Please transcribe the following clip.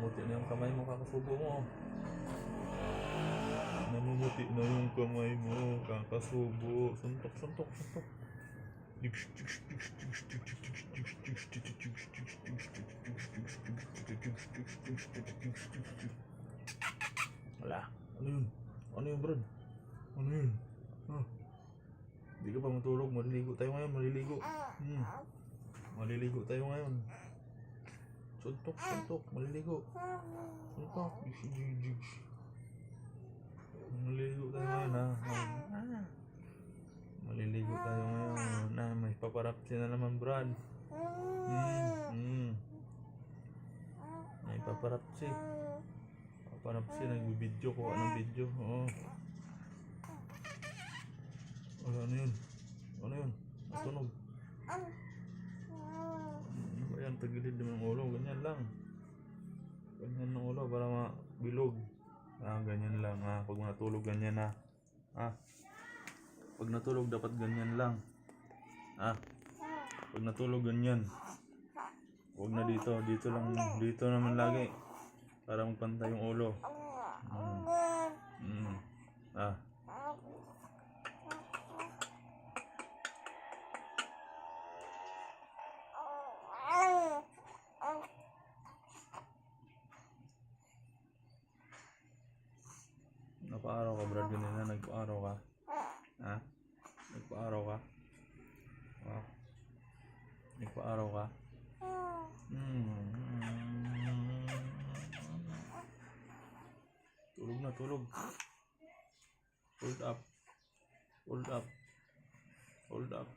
namumuti na yung kamay mo, kakasubo mo. Namumuti na yung kamay mo, kakasubo. Suntok, suntok, suntok. Wala. Ano yun? Ano yun, Brad? Ano yun? Hindi ka pa matulog. Maliligo tayo ngayon. Maliligo. Maliligo tayo ngayon. Suntok, suntok. Maliligo. Suntok. Maliligo tayo ngayon, ha? Maliligo tayo ngayon. May paparapsi na naman, Brad. May paparapsi. Paparapsi. Nag-video ko. Anong video? Oo. Ano yun? Ano yun? Natunog. Ayan, tagilid naman ng ulo. Ganyan lang. Ganyan ng ulo para mabilog. Ganyan lang. Pag natulog, ganyan na. Pag natulog, dapat ganyan lang. Pag natulog, ganyan. Huwag na dito. Dito lang. Dito naman lagi. Para magpantay yung ulo. Nagpa-araw ka, Brad, ganyan na. Nagpa-araw ka. Nagpa-araw ka. Nagpa-araw ka. Tulog na, tulog. Hold up. Hold up. Hold up.